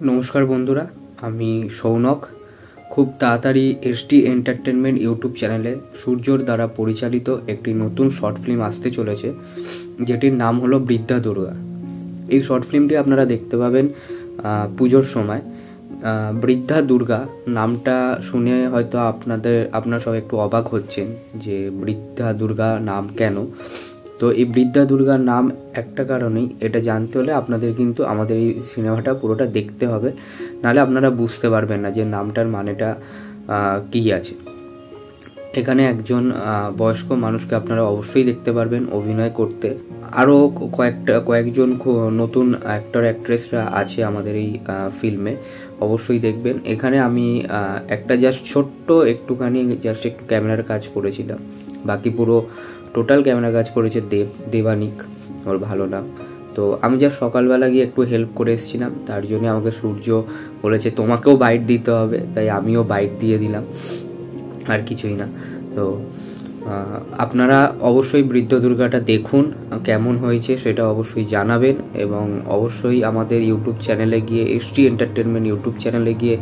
নমস্কার বন্ধুরা, আমি সৌনক। খুব তাড়াতাড়ি এসটি এন্টারটেনমেন্ট ইউটিউব চ্যানেলে সূর্যর দ্বারা পরিচালিত একটি নতুন শর্ট ফিল্ম আসতে চলেছে, যেটির নাম হলো বৃদ্ধা দুর্গা। এই শর্ট ফিল্মটি আপনারা দেখতে পাবেন পুজোর সময়। বৃদ্ধা দুর্গা নামটা শুনে হয়তো আপনারা সবাই একটু অবাক হচ্ছেন যে বৃদ্ধা দুর্গা নাম কেন। তো এই বৃদ্ধা দুর্গার নাম একটা কারণেই, এটা জানতে হলে আপনাদের কিন্তু আমাদের এই সিনেমাটা পুরোটা দেখতে হবে, নাহলে আপনারা বুঝতে পারবেন না যে নামটার মানেটা কী আছে। এখানে একজন বয়স্ক মানুষকে আপনারা অবশ্যই দেখতে পারবেন অভিনয় করতে। আরও কয়েকজন নতুন অ্যাক্টর অ্যাক্ট্রেসরা আছে আমাদের এই ফিল্মে, অবশ্যই দেখবেন। এখানে আমি একটা একটু ক্যামেরার কাজ করেছিলাম, বাকি পুরো টোটাল ক্যামেরা কাজ করেছে দেবানিক, ওর ভালো নাম। তো আমি সকালবেলা গিয়ে একটু হেল্প করে এসেছিলাম, তার জন্য আমাকে সূর্য বলেছে তোমাকেও বাইট দিতে হবে, তাই আমিও বাইট দিয়ে দিলাম, আর কিছুই না। তো আপনারা অবশ্যই বৃদ্ধ দুর্গাটা দেখুন, কেমন হয়েছে সেটা অবশ্যই জানাবেন, এবং অবশ্যই আমাদের ইউটিউব চ্যানেলে গিয়ে, এসটি এন্টারটেনমেন্ট ইউটিউব চ্যানেলে গিয়ে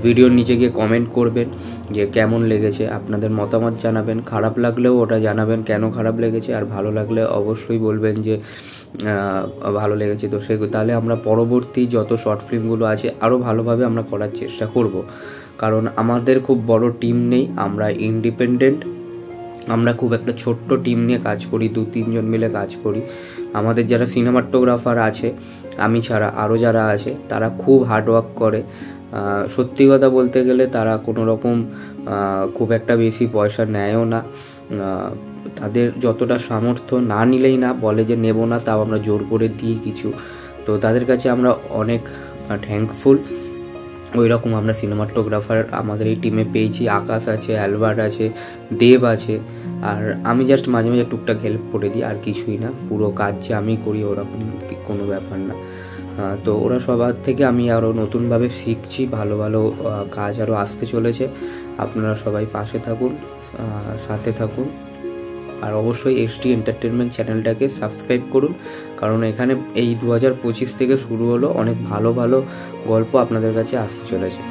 ভিডিওর নিচে গিয়ে কমেন্ট করবেন যে কেমন লেগেছে, আপনাদের মতামত জানাবেন। খারাপ লাগলেও ওটা জানাবেন কেন খারাপ লেগেছে, আর ভালো লাগলে অবশ্যই বলবেন যে ভালো লেগেছে। তো তাহলে আমরা পরবর্তী যত শর্ট ফিল্মগুলো আছে আরও ভালোভাবে আমরা করার চেষ্টা করব, কারণ আমাদের খুব বড় টিম নেই, আমরা ইন্ডিপেন্ডেন্ট। আমরা খুব একটা ছোট্ট টিম নিয়ে কাজ করি, 2-3 জন মিলে কাজ করি। আমাদের যারা সিনেমাটোগ্রাফার আছে, আমি ছাড়া আরও যারা আছে, তারা খুব হার্ডওয়ার্ক করে। সত্যি কথা বলতে গেলে তারা কোনো রকম খুব একটা বেশি পয়সা নেয়ও না। তাদের যতটা সামর্থ্য না নিলেই না, বলে যে নেব না, তাও আমরা জোর করে দিই কিছু। তো তাদের কাছে আমরা অনেক থ্যাঙ্কফুল। ওই রকম আমরা সিনেমাটোগ্রাফার আমাদের এই টিমে পেয়েছি। আকাশ আছে, অ্যালবার্ট আছে, দেব আছে, আর আমি জাস্ট মাঝে মাঝে টুকটাক হেল্প করে দিই, আর কিছুই না। পুরো কাজ যে আমি করি ওরকম কোনো ব্যাপার না। তো ওরা সবার থেকে আমি আরও নতুনভাবে শিখছি, ভালো ভালো কাজ আরও আসতে চলেছে। আপনারা সবাই পাশে থাকুন, সাথে থাকুন, আর অবশ্যই এসটি এন্টারটেনমেন্ট চ্যানেলটাকে সাবস্ক্রাইব করুন, কারণ এখানে এই 2025 থেকে শুরু হলো, অনেক ভালো ভালো গল্প আপনাদের কাছে আসতে চলেছে।